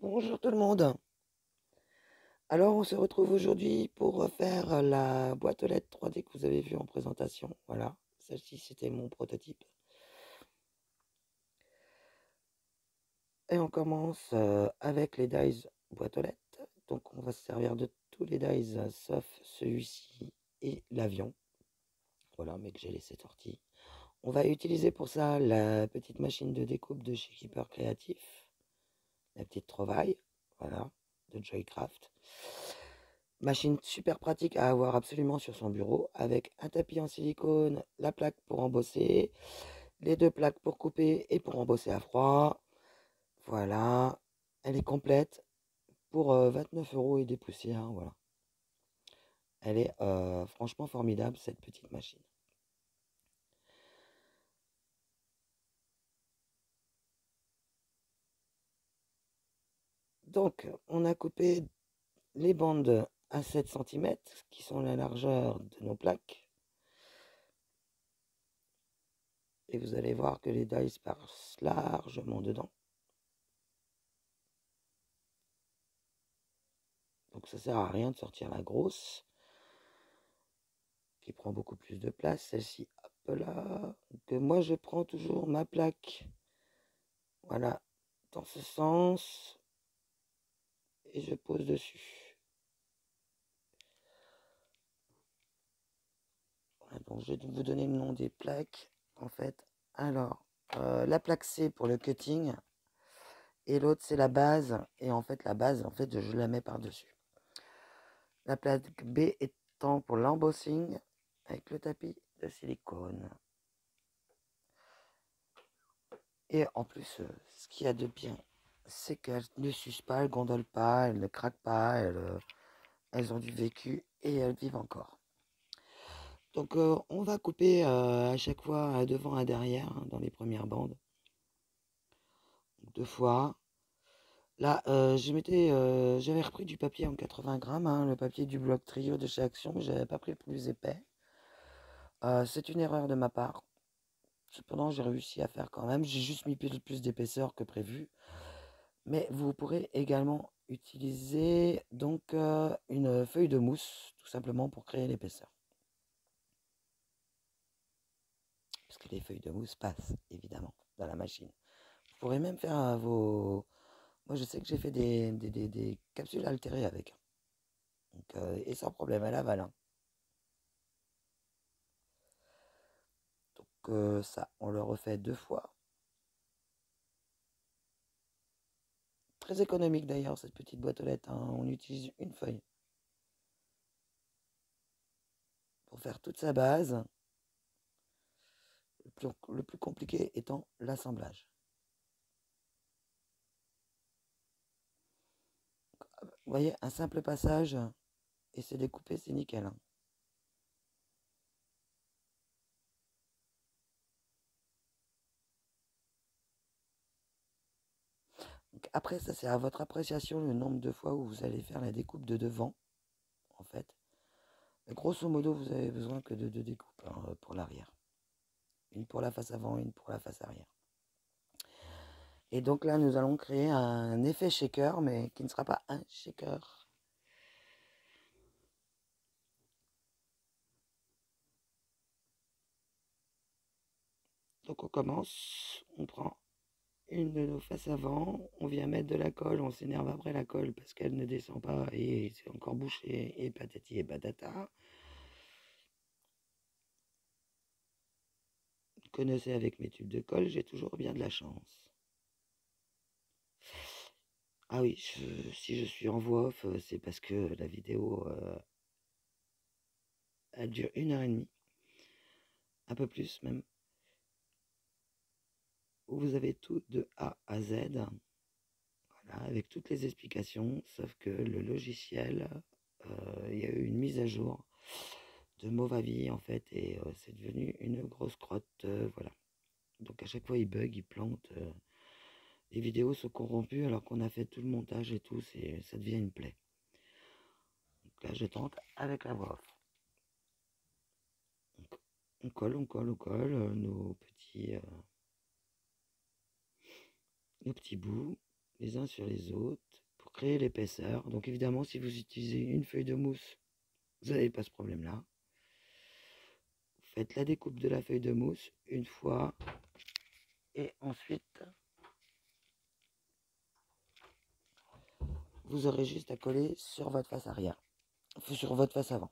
Bonjour tout le monde. Alors on se retrouve aujourd'hui pour faire la boîte aux lettres 3D que vous avez vue en présentation. Voilà, celle-ci c'était mon prototype. Et on commence avec les dies boîte aux lettres. Donc on va se servir de tous les dies sauf celui-ci et l'avion. Voilà, mais que j'ai laissé sorti. On va utiliser pour ça la petite machine de découpe de chez Keeper Créatif. La petite trouvaille, voilà, de Joycraft. Machine super pratique à avoir absolument sur son bureau, avec un tapis en silicone, la plaque pour embosser, les deux plaques pour couper et pour embosser à froid. Voilà, elle est complète pour 29 € et des poussières. Voilà. Elle est franchement formidable, cette petite machine. Donc, on a coupé les bandes à 7 cm, qui sont la largeur de nos plaques. Et vous allez voir que les dies passent largement dedans. Donc ça sert à rien de sortir la grosse, qui prend beaucoup plus de place. Celle-ci, hop là. Donc moi je prends toujours ma plaque, voilà, dans ce sens, et je pose dessus. Voilà, donc je vais vous donner le nom des plaques, en fait. Alors, la plaque C pour le cutting, et l'autre c'est la base, et en fait la base, en fait je la mets par-dessus. La plaque B étant pour l'embossing, avec le tapis de silicone. Et en plus, ce qu'il y a de bien, c'est qu'elles ne s'usent pas, elles gondolent pas, elles ne craquent pas, elles ont du vécu et elles vivent encore. Donc on va couper à chaque fois un devant, un derrière, hein, dans les premières bandes. Donc, 2 fois. Là, j'avais repris du papier en 80 grammes, hein, le papier du bloc trio de chez Action, mais j'avais pas pris le plus épais. C'est une erreur de ma part. Cependant, j'ai réussi à faire quand même. J'ai juste mis plus d'épaisseur que prévu. Mais vous pourrez également utiliser donc une feuille de mousse, tout simplement pour créer l'épaisseur. Parce que les feuilles de mousse passent, évidemment, dans la machine. Vous pourrez même faire vos... Moi, je sais que j'ai fait des capsules altérées avec. Donc, et sans problème, elle avale, hein. Donc ça, on le refait 2 fois. Très économique d'ailleurs, cette petite boîte aux lettres, hein. On utilise une feuille pour faire toute sa base. Le plus compliqué étant l'assemblage. Vous voyez, un simple passage et c'est découpé, c'est nickel, hein. Donc après, ça c'est à votre appréciation le nombre de fois où vous allez faire la découpe de devant, en fait. Mais grosso modo, vous avez besoin que de 2 découpes, hein, pour l'arrière. Une pour la face avant, une pour la face arrière. Et donc là, nous allons créer un effet shaker, mais qui ne sera pas un shaker. Donc on commence, on prend une de nos faces avant, on vient mettre de la colle, on s'énerve après la colle parce qu'elle ne descend pas et c'est encore bouché et patati et patata. Vous connaissez avec mes tubes de colle, j'ai toujours bien de la chance. Ah oui, si je suis en voix off, c'est parce que la vidéo, elle dure 1 h 30, un peu plus même, où vous avez tout de A à Z, voilà, avec toutes les explications, sauf que le logiciel, il y a eu une mise à jour de Movavi en fait, et c'est devenu une grosse crotte, voilà. Donc à chaque fois il bug, il plante, les vidéos sont corrompues alors qu'on a fait tout le montage et tout, ça devient une plaie. Donc là je tente avec la voix off. On colle, nos petits bouts. les uns sur les autres pour créer l'épaisseur. Donc évidemment, si vous utilisez une feuille de mousse, vous n'avez pas ce problème-là. Vous faites la découpe de la feuille de mousse une fois et ensuite vous aurez juste à coller sur votre face arrière, sur votre face avant.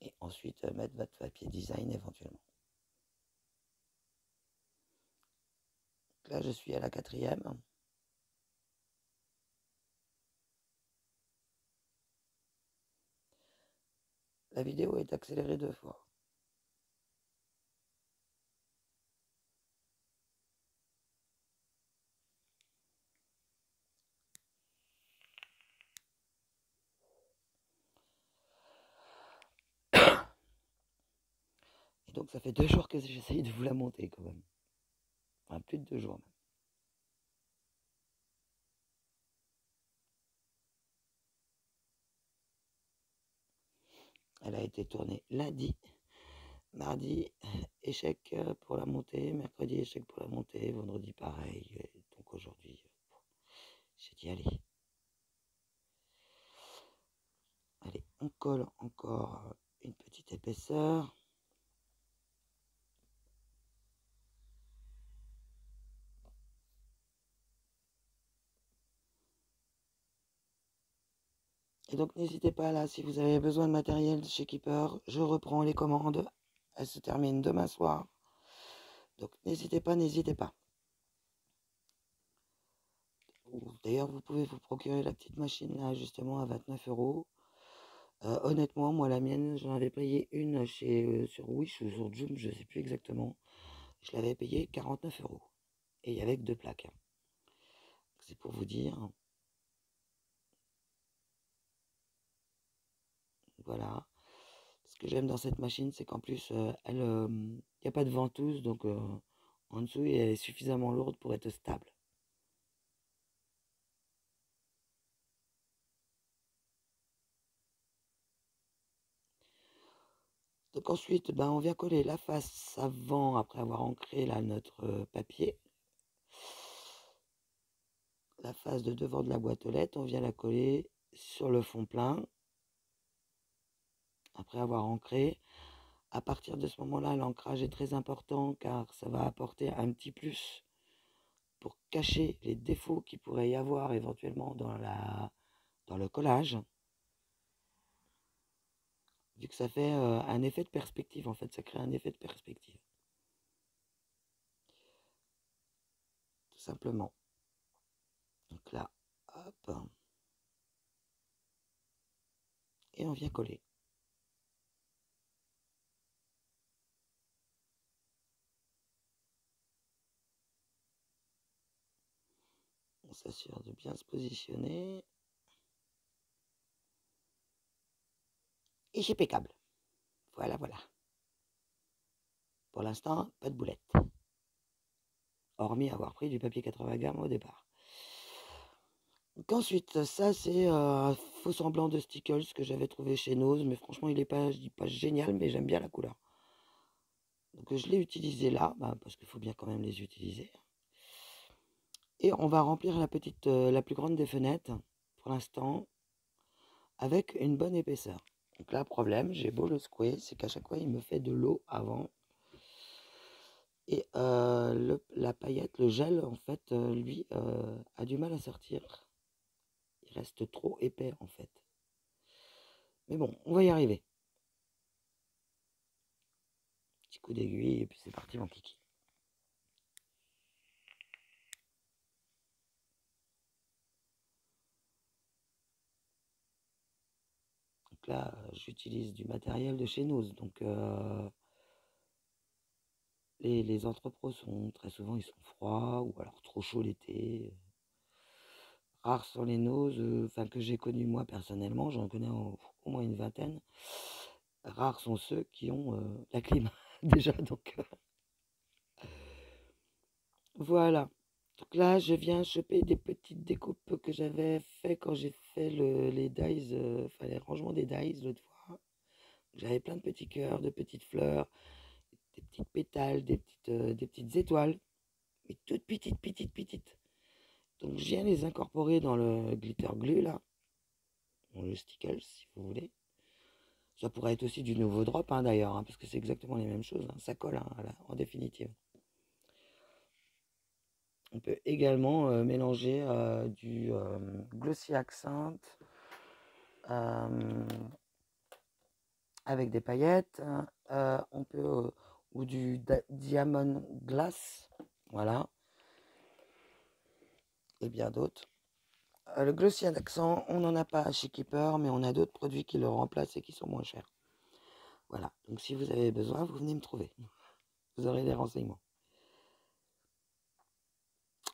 Et ensuite mettre votre papier design éventuellement. Là, je suis à la 4e. La vidéo est accélérée 2 fois. Et donc ça fait 2 jours que j'essaye de vous la monter quand même. Enfin, plus de 2 jours même. Elle a été tournée lundi. Mardi, échec pour la montée. Mercredi, échec pour la montée. Vendredi, pareil. Et donc aujourd'hui, j'ai dit allez. Allez, on colle encore une petite épaisseur. Et donc n'hésitez pas là, si vous avez besoin de matériel chez Keeper, je reprends les commandes. Elles se terminent demain soir. Donc n'hésitez pas, n'hésitez pas. D'ailleurs, vous pouvez vous procurer la petite machine là justement à 29 €. Honnêtement, moi la mienne, j'en avais payé une sur Wish ou sur Joom, je ne sais plus exactement. Je l'avais payé 49 €. Et il y avait que 2 plaques. C'est pour vous dire. Voilà. Ce que j'aime dans cette machine, c'est qu'en plus, il n'y a pas de ventouse, donc en dessous, et elle est suffisamment lourde pour être stable. Donc ensuite, ben, on vient coller la face avant, après avoir ancré là, notre papier. La face de devant de la boîte aux lettres, on vient la coller sur le fond plein. Après avoir ancré, à partir de ce moment-là, l'ancrage est très important car ça va apporter un petit plus pour cacher les défauts qu'il pourrait y avoir éventuellement dans le collage. Vu que ça fait un effet de perspective, en fait, ça crée un effet de perspective. Tout simplement. Donc là, hop. Et on vient coller. On s'assure de bien se positionner. Et c'est impeccable. Voilà, voilà. Pour l'instant, pas de boulette. Hormis avoir pris du papier 80 grammes au départ. Donc ensuite, ça c'est un faux semblant de Stickles que j'avais trouvé chez Nose. Mais franchement, il n'est pas, je dis pas génial, mais j'aime bien la couleur. Donc je l'ai utilisé là, parce qu'il faut bien quand même les utiliser. Et on va remplir la plus grande des fenêtres, pour l'instant, avec une bonne épaisseur. Donc là, problème, j'ai beau le secouer, c'est qu'à chaque fois, il me fait de l'eau avant. Et la paillette, le gel, en fait, lui, a du mal à sortir. Il reste trop épais, en fait. Mais bon, on va y arriver. Petit coup d'aiguille, et puis c'est parti, mon kiki. Donc là, j'utilise du matériel de chez Nose. Donc les entrepôts sont très souvent, ils sont froids ou alors trop chauds l'été. Rares sont les Nose, que j'ai connus moi personnellement, j'en connais au moins une vingtaine. Rares sont ceux qui ont la clim déjà. Donc voilà. Donc là, je viens choper des petites découpes que j'avais fait quand j'ai fait les dies, les rangements des dies l'autre fois. J'avais plein de petits cœurs, de petites fleurs, des petites pétales, des petites étoiles, mais toutes petites, petites, petites. Donc je viens les incorporer dans le glitter glue là, dans le stickle si vous voulez. Ça pourrait être aussi du nouveau drop hein, d'ailleurs, hein, parce que c'est exactement les mêmes choses, hein. Ça colle hein, en définitive. On peut également mélanger du glossy accent avec des paillettes. On peut ou du diamond glass, voilà, et bien d'autres. Le glossy accent, on n'en a pas chez Keeper, mais on a d'autres produits qui le remplacent et qui sont moins chers. Voilà, donc si vous avez besoin, vous venez me trouver. Vous aurez des renseignements.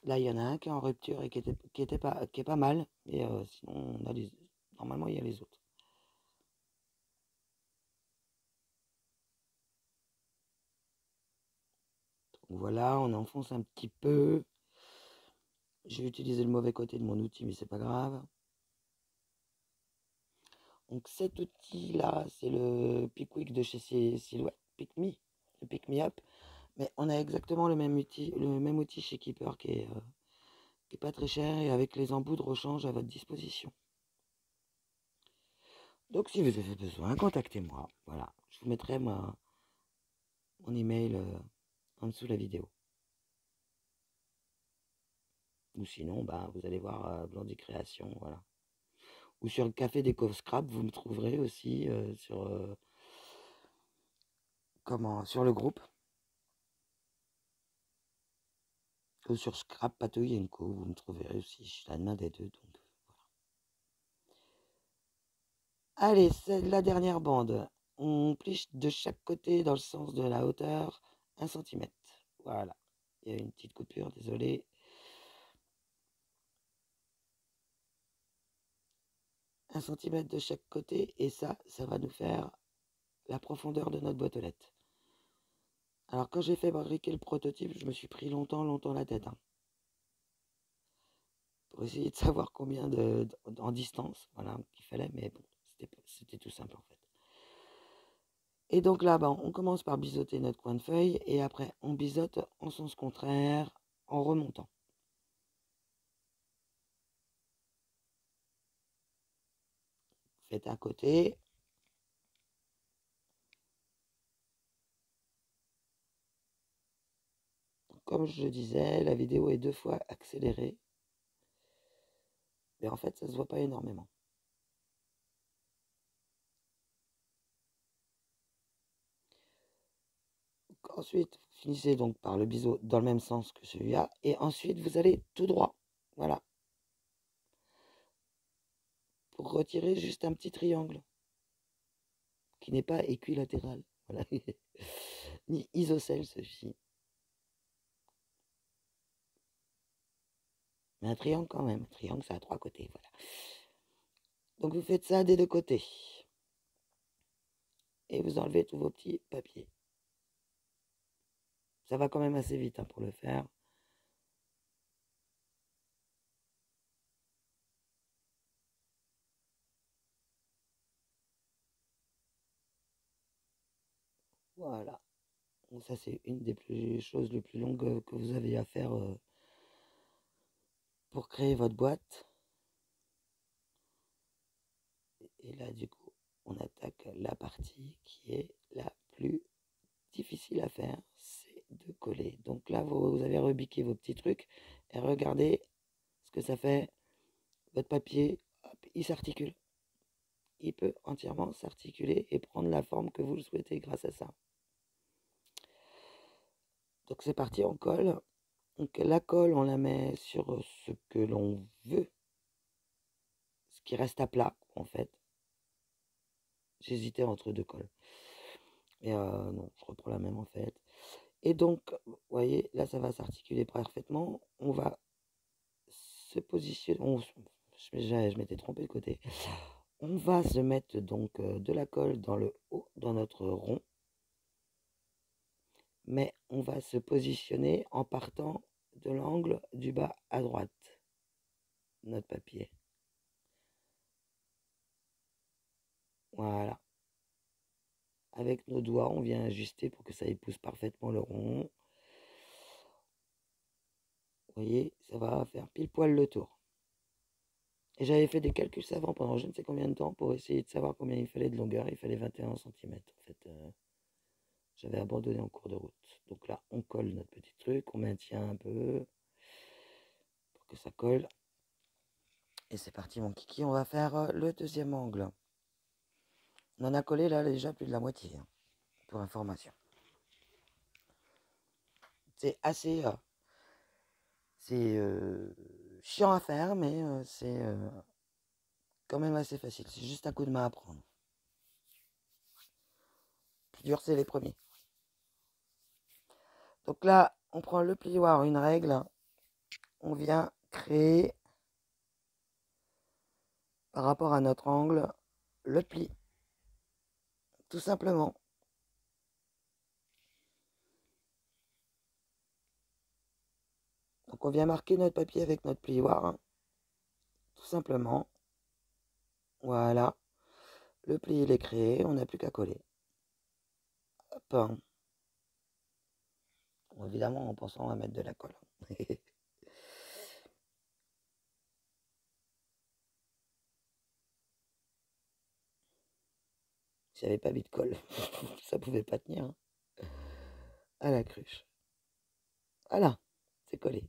Là, il y en a un qui est en rupture et qui est pas mal, mais sinon, normalement, il y a les autres. Donc voilà, on enfonce un petit peu. J'ai utilisé le mauvais côté de mon outil, mais c'est pas grave. Donc cet outil-là, c'est le Pickwick de chez Silhouette, Pick Me, le Pick Me Up. Mais on a exactement le même outil chez Keeper qui est pas très cher et avec les embouts de rechange à votre disposition. Donc si vous avez besoin, contactez-moi. Voilà, je vous mettrai mon email en dessous de la vidéo. Ou sinon, bah, vous allez voir Blondie Création, voilà. Ou sur le Café Déco Scrap, vous me trouverez aussi sur le groupe. Ou sur Scrap Patouille & Co, vous me trouverez aussi. Je suis la main des deux, donc voilà. Allez, c'est la dernière bande. On plie de chaque côté dans le sens de la hauteur 1 cm. Voilà. Il y a une petite coupure, désolé. 1 cm de chaque côté, et ça va nous faire la profondeur de notre boîte aux lettres. Alors quand j'ai fait fabriquer le prototype, je me suis pris longtemps la tête. Hein, pour essayer de savoir combien en distance, voilà, qu'il fallait, mais bon, c'était tout simple en fait. Et donc là, ben, on commence par biseauter notre coin de feuille, et après on biseaute en sens contraire, en remontant. Faites un côté. Comme je le disais, la vidéo est 2 fois accélérée. Mais en fait, ça se voit pas énormément. Ensuite, vous finissez donc par le biseau dans le même sens que celui-là. Et ensuite, vous allez tout droit. Voilà. Pour retirer juste un petit triangle. Qui n'est pas équilatéral. Voilà. Ni isocèle, celui-ci. Mais un triangle quand même. Un triangle, ça a 3 côtés. Voilà. Donc vous faites ça des 2 côtés. Et vous enlevez tous vos petits papiers. Ça va quand même assez vite hein, pour le faire. Voilà. Donc ça, c'est une des choses les plus longues que vous avez à faire pour créer votre boîte. Et là, du coup, on attaque la partie qui est la plus difficile à faire, c'est de coller. Donc là, vous allez rebiquer vos petits trucs et regardez ce que ça fait. Votre papier, hop, il s'articule. Il peut entièrement s'articuler et prendre la forme que vous le souhaitez grâce à ça. Donc c'est parti, on colle. Donc la colle, on la met sur ce que l'on veut. Ce qui reste à plat, en fait. J'hésitais entre 2 colles. Et non, je reprends la même en fait. Et donc, vous voyez, là, ça va s'articuler parfaitement. On va se positionner. Je m'étais trompé de côté. On va se mettre donc de la colle dans le haut, dans notre rond. Mais on va se positionner en partant de l'angle du bas à droite. Notre papier. Voilà. Avec nos doigts, on vient ajuster pour que ça épouse parfaitement le rond. Vous voyez, ça va faire pile poil le tour. Et j'avais fait des calculs savants pendant je ne sais combien de temps pour essayer de savoir combien il fallait de longueur. Il fallait 21 centimètres. En fait, j'avais abandonné en cours de route. Donc là, on colle notre petit truc, on maintient un peu pour que ça colle. Et c'est parti mon kiki, on va faire le deuxième angle. On en a collé là déjà plus de la moitié, hein, pour information. C'est assez... c'est chiant à faire, mais c'est quand même assez facile. C'est juste un coup de main à prendre. Plus dur, c'est les premiers. Donc là, on prend le plioir, une règle. On vient créer, par rapport à notre angle, le pli. Tout simplement. Donc on vient marquer notre papier avec notre plioir. Hein, tout simplement. Voilà. Le pli, il est créé. On n'a plus qu'à coller. Hop. Bon, évidemment, en pensant à mettre de la colle. Si j'avais pas mis de colle, ça pouvait pas tenir. Hein. À la cruche. Voilà, c'est collé.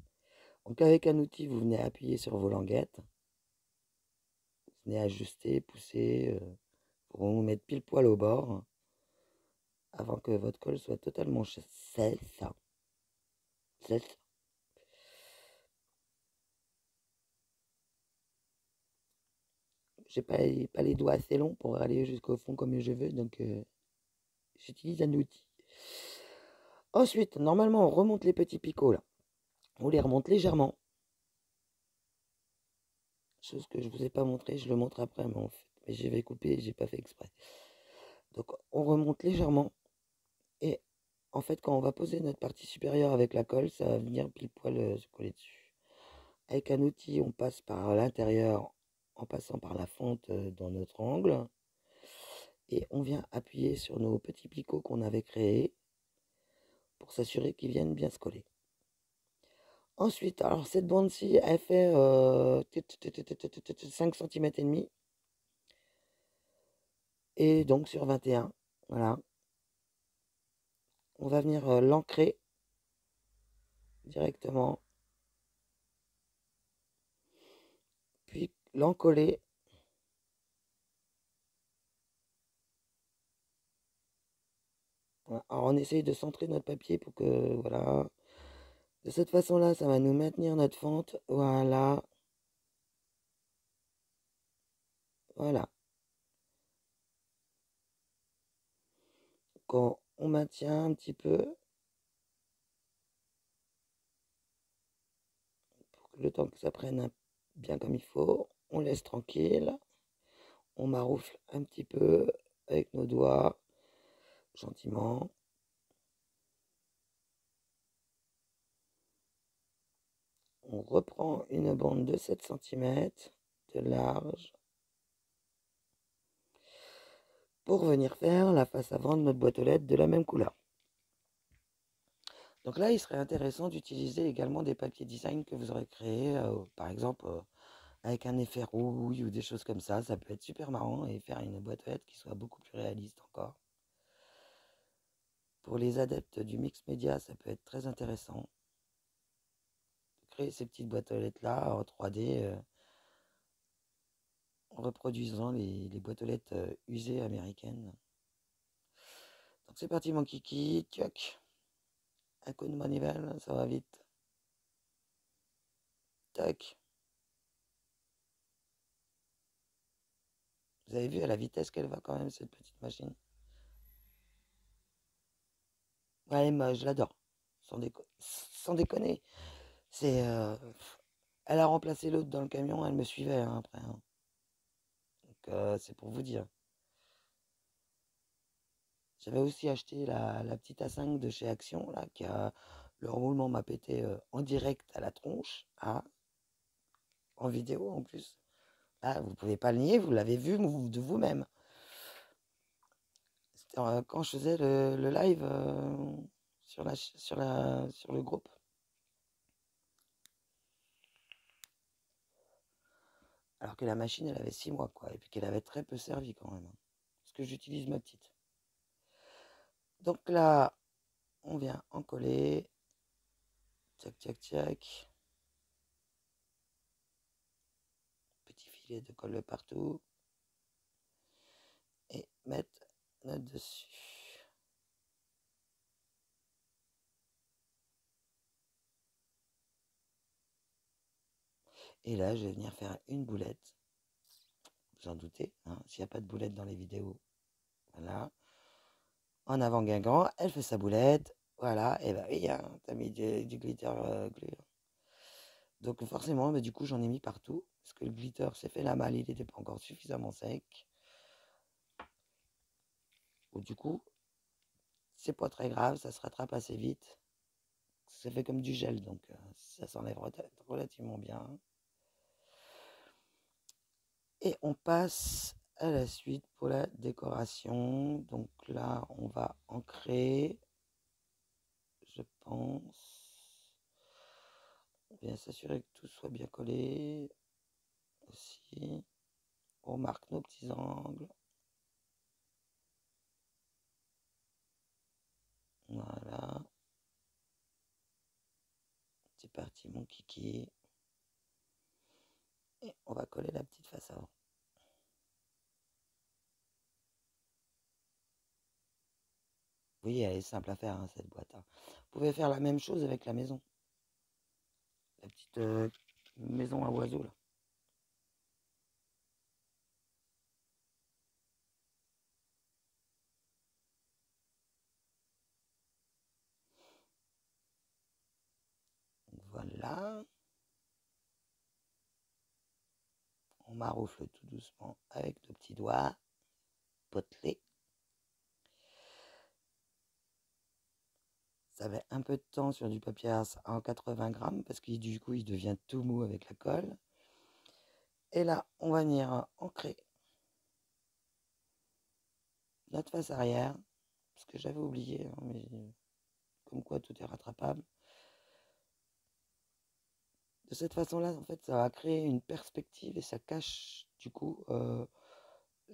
Donc avec un outil, vous venez appuyer sur vos languettes. Vous venez ajuster, pousser, pour vous mettre pile poil au bord, avant que votre colle soit totalement sèche. J'ai pas les doigts assez longs pour aller jusqu'au fond comme je veux, donc j'utilise un outil. Ensuite, normalement, on remonte les petits picots là. On les remonte légèrement. Chose que je vous ai pas montré, je le montre après, mais en fait, mais je vais couper, j'ai pas fait exprès. Donc on remonte légèrement et en fait quand on va poser notre partie supérieure avec la colle, ça va venir pile poil se coller dessus. Avec un outil, on passe par l'intérieur en passant par la fente dans notre angle et on vient appuyer sur nos petits picots qu'on avait créés pour s'assurer qu'ils viennent bien se coller. Ensuite, alors cette bande-ci, elle fait 5 cm et demi. Et donc sur 21, voilà. On va venir l'ancrer directement. Puis l'encoller. Voilà. Alors on essaye de centrer notre papier pour que, voilà. De cette façon-là, ça va nous maintenir notre fente. Voilà. Voilà. Quand on maintient un petit peu, pour que le temps que ça prenne bien comme il faut, on laisse tranquille. On maroufle un petit peu avec nos doigts, gentiment. On reprend une bande de 7 cm de large pour venir faire la face avant de notre boîte aux lettres de la même couleur. Donc là, il serait intéressant d'utiliser également des papiers design que vous aurez créés, par exemple avec un effet rouille ou des choses comme ça. Ça peut être super marrant et faire une boîte aux lettres qui soit beaucoup plus réaliste encore. Pour les adeptes du mix média, ça peut être très intéressant. Créer ces petites boîtes aux lettres là en 3D en reproduisant les boîtes aux lettres usées américaines. Donc c'est parti mon kiki, tchoc. Un coup de manivelle, ça va vite. Tac. Vous avez vu à la vitesse qu'elle va quand même cette petite machine. Ouais, moi je l'adore. Sans déconner. C'est, elle a remplacé l'autre dans le camion, elle me suivait hein, après. Hein. Donc c'est pour vous dire. J'avais aussi acheté la petite A5 de chez Action, là, le roulement m'a pété en direct à la tronche, hein, en vidéo en plus. Ah, vous pouvez pas le nier, vous l'avez vu de vous-même. C'était quand je faisais le live sur le groupe. Alors que la machine, elle avait 6 mois, quoi. Et puis qu'elle avait très peu servi quand même, hein. Parce que j'utilise ma petite. Donc là, on vient en coller. Tchac, tchac, tchac. Petit filet de colle partout. Et mettre notre dessus. Et là, je vais venir faire une boulette. Vous en doutez, hein, s'il n'y a pas de boulette dans les vidéos. Voilà. En avant Guingamp, elle fait sa boulette. Voilà, et bah oui, hein, t'as mis du glitter glue. Donc forcément, mais du coup, j'en ai mis partout. Parce que le glitter s'est fait la malle, il n'était pas encore suffisamment sec. Donc, du coup, c'est pas très grave, ça se rattrape assez vite. Ça fait comme du gel, donc ça s'enlève relativement bien. Et on passe à la suite pour la décoration. Donc là, on va ancrer, je pense. On vient s'assurer que tout soit bien collé aussi. On marque nos petits angles. Voilà. C'est parti, mon kiki. Et on va coller la petite face avant. Oui, elle est simple à faire, hein, cette boîte, hein. Vous pouvez faire la même chose avec la maison. La petite maison à oiseaux, là. Voilà. On maroufle tout doucement avec nos petits doigts potelés. Ça met un peu de temps sur du papier en 80 grammes parce que du coup il devient tout mou avec la colle. Et là, on va venir ancrer notre face arrière, parce que j'avais oublié, hein, mais comme quoi tout est rattrapable. De cette façon-là, en fait, ça va créer une perspective et ça cache du coup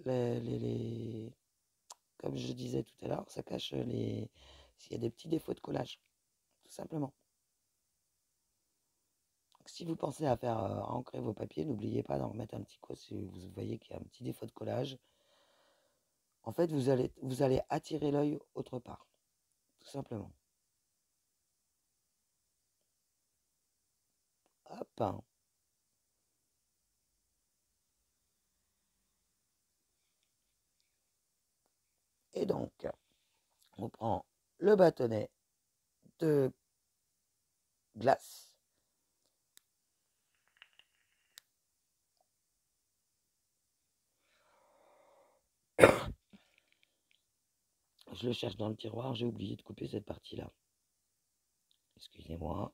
les, comme je disais tout à l'heure, ça cache s'il y a des petits défauts de collage, tout simplement. Donc, si vous pensez à faire ancrer vos papiers, n'oubliez pas d'en remettre un petit coup si vous voyez qu'il y a un petit défaut de collage. En fait, vous allez attirer l'œil autre part, tout simplement. Hop. Et donc, on prend le bâtonnet de glace. Je le cherche dans le tiroir, j'ai oublié de couper cette partie-là. Excusez-moi.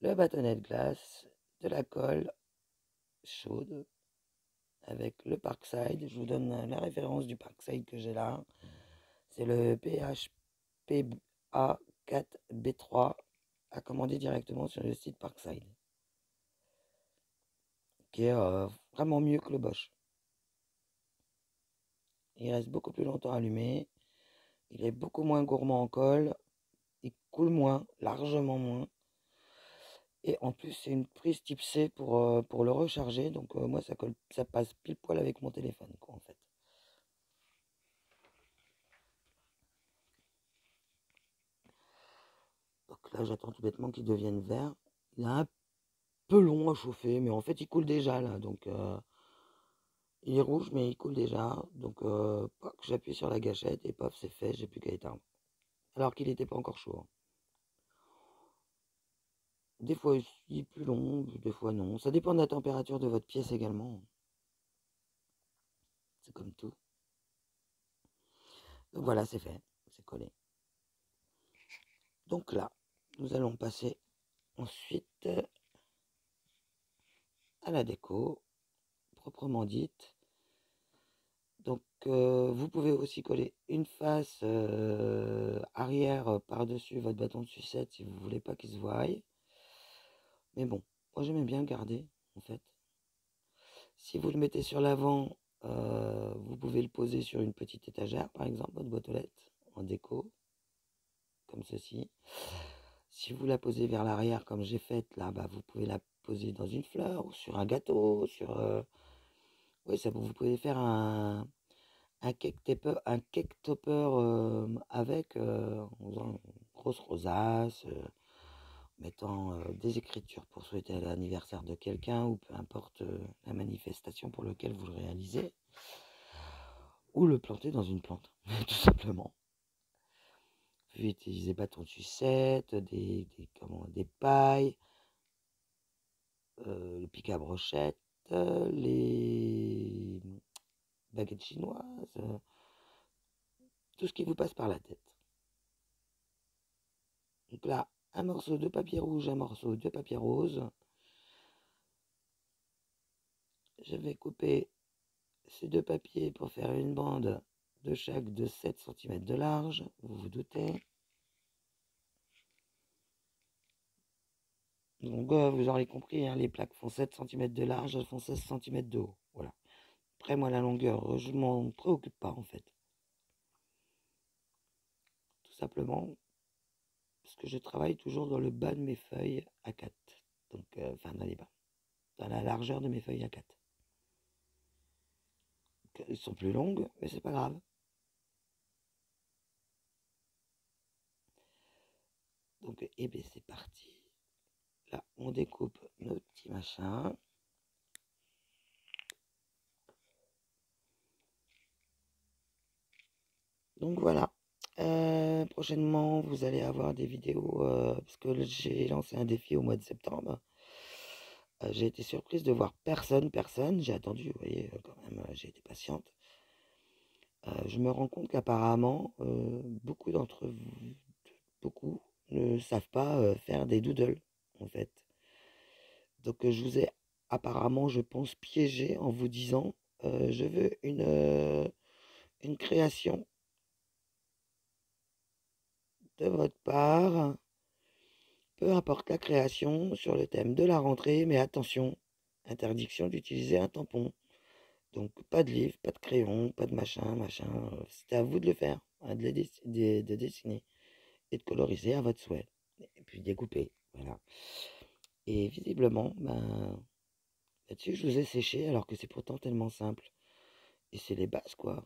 Le bâtonnet de glace, de la colle chaude avec le Parkside. Je vous donne la référence du Parkside que j'ai là. C'est le PHPA4B3 à commander directement sur le site Parkside, qui est vraiment mieux que le Bosch. Il reste beaucoup plus longtemps allumé. Il est beaucoup moins gourmand en colle. Il coule moins, largement moins. Et en plus, c'est une prise type C pour le recharger. Donc moi, ça passe pile poil avec mon téléphone, quoi, en fait. Donc là, j'attends tout bêtement qu'il devienne vert. Il est un peu long à chauffer, mais en fait, il coule déjà, là. Donc, il est rouge, mais il coule déjà. Donc, j'appuie sur la gâchette et paf, c'est fait. J'ai plus qu'à éteindre. Alors qu'il n'était pas encore chaud, hein. Des fois, il est plus long, des fois non. Ça dépend de la température de votre pièce également. C'est comme tout. Donc voilà, c'est fait. C'est collé. Donc là, nous allons passer ensuite à la déco, proprement dite. Donc vous pouvez aussi coller une face arrière par-dessus votre bâton de sucette si vous voulez pas qu'il se voie. Mais bon, moi j'aimais bien garder en fait. Si vous le mettez sur l'avant, vous pouvez le poser sur une petite étagère, par exemple, votre boîte aux lettres, en déco, comme ceci. Si vous la posez vers l'arrière, comme j'ai fait là, bah, vous pouvez la poser dans une fleur, ou sur un gâteau, oui, ça, vous pouvez faire un cake topper avec, en faisant une grosse rosace, mettant des écritures pour souhaiter l'anniversaire de quelqu'un, ou peu importe la manifestation pour laquelle vous le réalisez, ou le planter dans une plante, tout simplement. Vous pouvez utiliser bâtons de sucette, des pailles, le pic à brochette, les baguettes chinoises, tout ce qui vous passe par la tête. Donc là, un morceau de papier rouge, un morceau de papier rose. Je vais couper ces deux papiers pour faire une bande de chaque de 7 cm de large, vous vous doutez. Donc vous aurez compris, hein, les plaques font 7 cm de large, elles font 16 cm de haut. Voilà. Après moi la longueur, je m'en préoccupe pas en fait. Tout simplement parce que je travaille toujours dans le bas de mes feuilles A4. Donc enfin dans les bas. Dans la largeur de mes feuilles A4. Donc, elles sont plus longues, mais c'est pas grave. Donc et bien c'est parti. Là on découpe nos petits machins. Donc voilà. Prochainement, vous allez avoir des vidéos parce que j'ai lancé un défi au mois de septembre. J'ai été surprise de voir personne. J'ai attendu, vous voyez, quand même, j'ai été patiente. Je me rends compte qu'apparemment, beaucoup d'entre vous, beaucoup ne savent pas faire des doodles, en fait. Donc je vous ai apparemment, je pense, piégé en vous disant, je veux une création de votre part. Peu importe la création sur le thème de la rentrée, mais attention, interdiction d'utiliser un tampon. Donc pas de livre, pas de crayon, pas de machin. C'était à vous de le faire, hein, de dessiner et de coloriser à votre souhait. Et puis découper, voilà. Et visiblement, ben, là-dessus, je vous ai séché alors que c'est pourtant tellement simple. Et c'est les bases, quoi.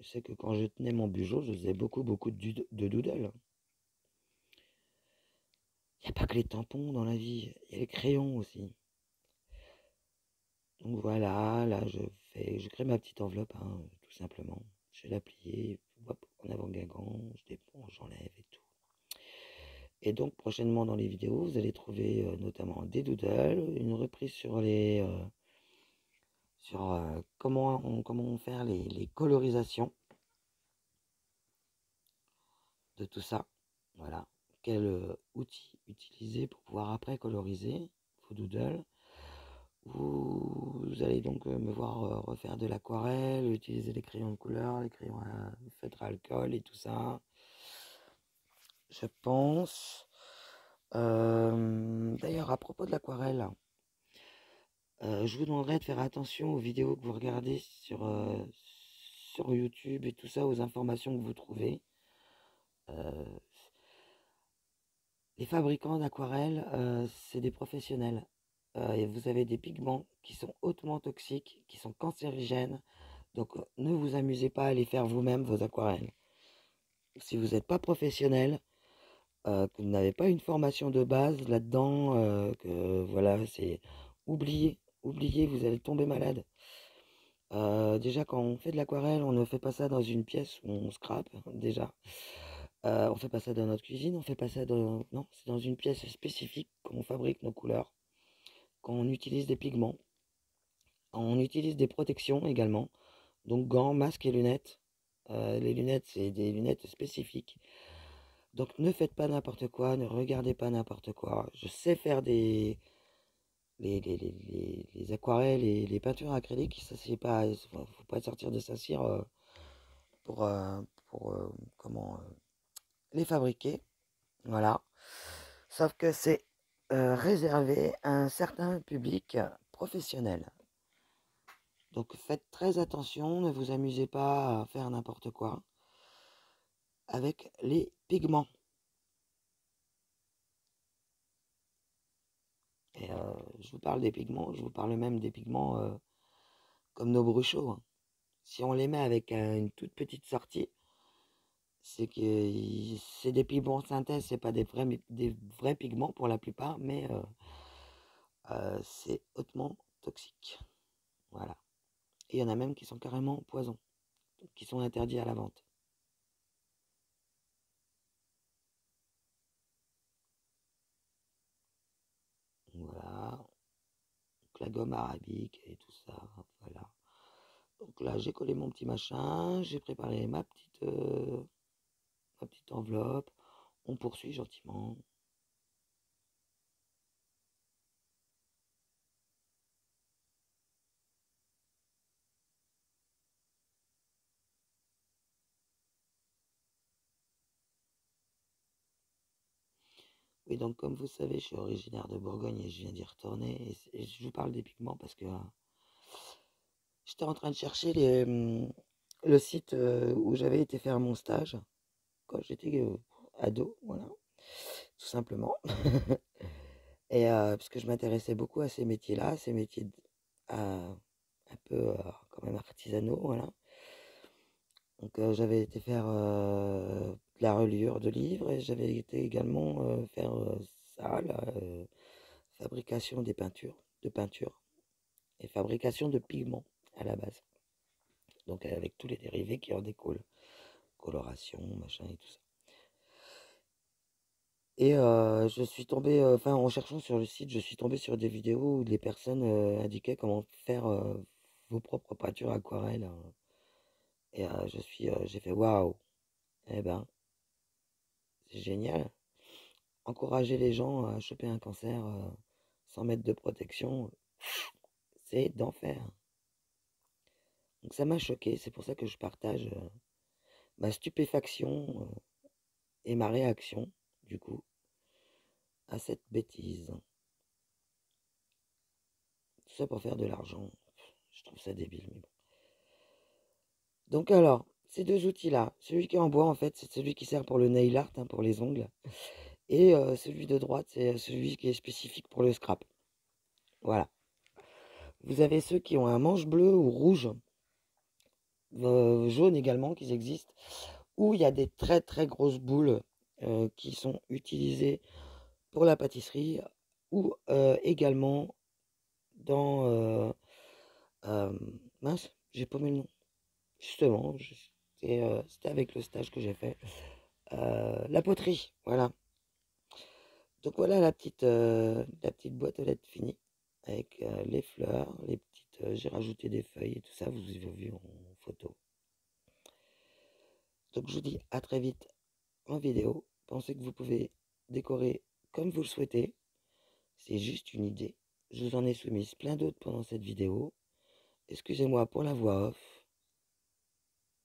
Je sais que quand je tenais mon bugeot, je faisais beaucoup de doodle. Il n'y a pas que les tampons dans la vie, il y a les crayons aussi. Donc voilà, là je crée ma petite enveloppe, hein, tout simplement. Je vais la plier, hop, en avant-gagant, je déponce, j'enlève et tout. Et donc prochainement dans les vidéos, vous allez trouver notamment des doodles, une reprise sur comment faire les colorisations de tout ça. Voilà, quel outil utiliser pour pouvoir après coloriser vos doodles. Vous allez donc me voir refaire de l'aquarelle, utiliser les crayons de couleur, les crayons à feutre à alcool et tout ça. Je pense. D'ailleurs, à propos de l'aquarelle, je vous demanderai de faire attention aux vidéos que vous regardez sur YouTube et tout ça, aux informations que vous trouvez. Euh, les fabricants d'aquarelle, c'est des professionnels. Et vous avez des pigments qui sont hautement toxiques, qui sont cancérigènes. Donc ne vous amusez pas à les faire vous-même, vos aquarelles. Si vous n'êtes pas professionnel, que vous n'avez pas une formation de base là-dedans, que voilà, c'est oubliez, vous allez tomber malade. Déjà, quand on fait de l'aquarelle, on ne fait pas ça dans une pièce où on scrape, déjà. On fait pas ça dans notre cuisine, on fait pas ça dans... Non, c'est dans une pièce spécifique qu'on fabrique nos couleurs, qu'on utilise des pigments. On utilise des protections également, donc gants, masques et lunettes. Les lunettes, c'est des lunettes spécifiques. Donc ne faites pas n'importe quoi, ne regardez pas n'importe quoi. Je sais faire les aquarelles et les peintures acryliques, ça c'est pas, faut pas sortir de Saint-Cyr pour, comment les fabriquer. Voilà. Sauf que c'est réservé à un certain public professionnel. Donc faites très attention, ne vous amusez pas à faire n'importe quoi avec les pigments. Et je vous parle des pigments, je vous parle même des pigments comme nos bruchos, hein. Si on les met avec une toute petite sortie, c'est que c'est des pigments de synthèse, c'est pas des vrais pigments pour la plupart, mais c'est hautement toxique. Voilà. Et il y en a même qui sont carrément poison, qui sont interdits à la vente. Voilà. Donc la gomme arabique et tout ça. Voilà. Donc là, j'ai collé mon petit machin, j'ai préparé ma petite enveloppe. On poursuit gentiment. Oui, donc comme vous savez, je suis originaire de Bourgogne et je viens d'y retourner. Et je vous parle des pigments parce que j'étais en train de chercher le site où j'avais été faire mon stage quand j'étais ado, voilà, tout simplement. Et parce que je m'intéressais beaucoup à ces métiers-là, ces métiers un peu quand même artisanaux, voilà. Donc j'avais été faire de la reliure de livres et j'avais été également faire ça, là, fabrication de peinture et fabrication de pigments à la base. Donc avec tous les dérivés qui en découlent, coloration, machin et tout ça. Et je suis tombé, enfin en cherchant sur le site, je suis tombé sur des vidéos où les personnes indiquaient comment faire vos propres peintures aquarelles, hein. Et j'ai fait waouh, eh ben, c'est génial. Encourager les gens à choper un cancer sans mettre de protection, c'est d'enfer. Donc ça m'a choqué, c'est pour ça que je partage ma stupéfaction et ma réaction, du coup, à cette bêtise. Tout ça pour faire de l'argent. Je trouve ça débile, mais bon. Donc alors, ces deux outils-là, celui qui est en bois, en fait, c'est celui qui sert pour le nail art, hein, pour les ongles. Et celui de droite, c'est celui qui est spécifique pour le scrap. Voilà. Vous avez ceux qui ont un manche bleu ou rouge, jaune également, qui existent, où il y a des très très grosses boules qui sont utilisées pour la pâtisserie ou également dans... mince, j'ai paumé le nom. Justement, c'était avec le stage que j'ai fait. La poterie, voilà. Donc voilà la petite boîte aux lettres finie avec les fleurs, les petites. J'ai rajouté des feuilles et tout ça, vous avez vu en photo. Donc je vous dis à très vite en vidéo. Pensez que vous pouvez décorer comme vous le souhaitez. C'est juste une idée. Je vous en ai soumis plein d'autres pendant cette vidéo. Excusez-moi pour la voix off.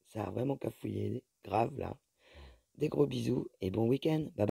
Ça a vraiment cafouillé, grave là. Des gros bisous et bon week-end. Bye bye.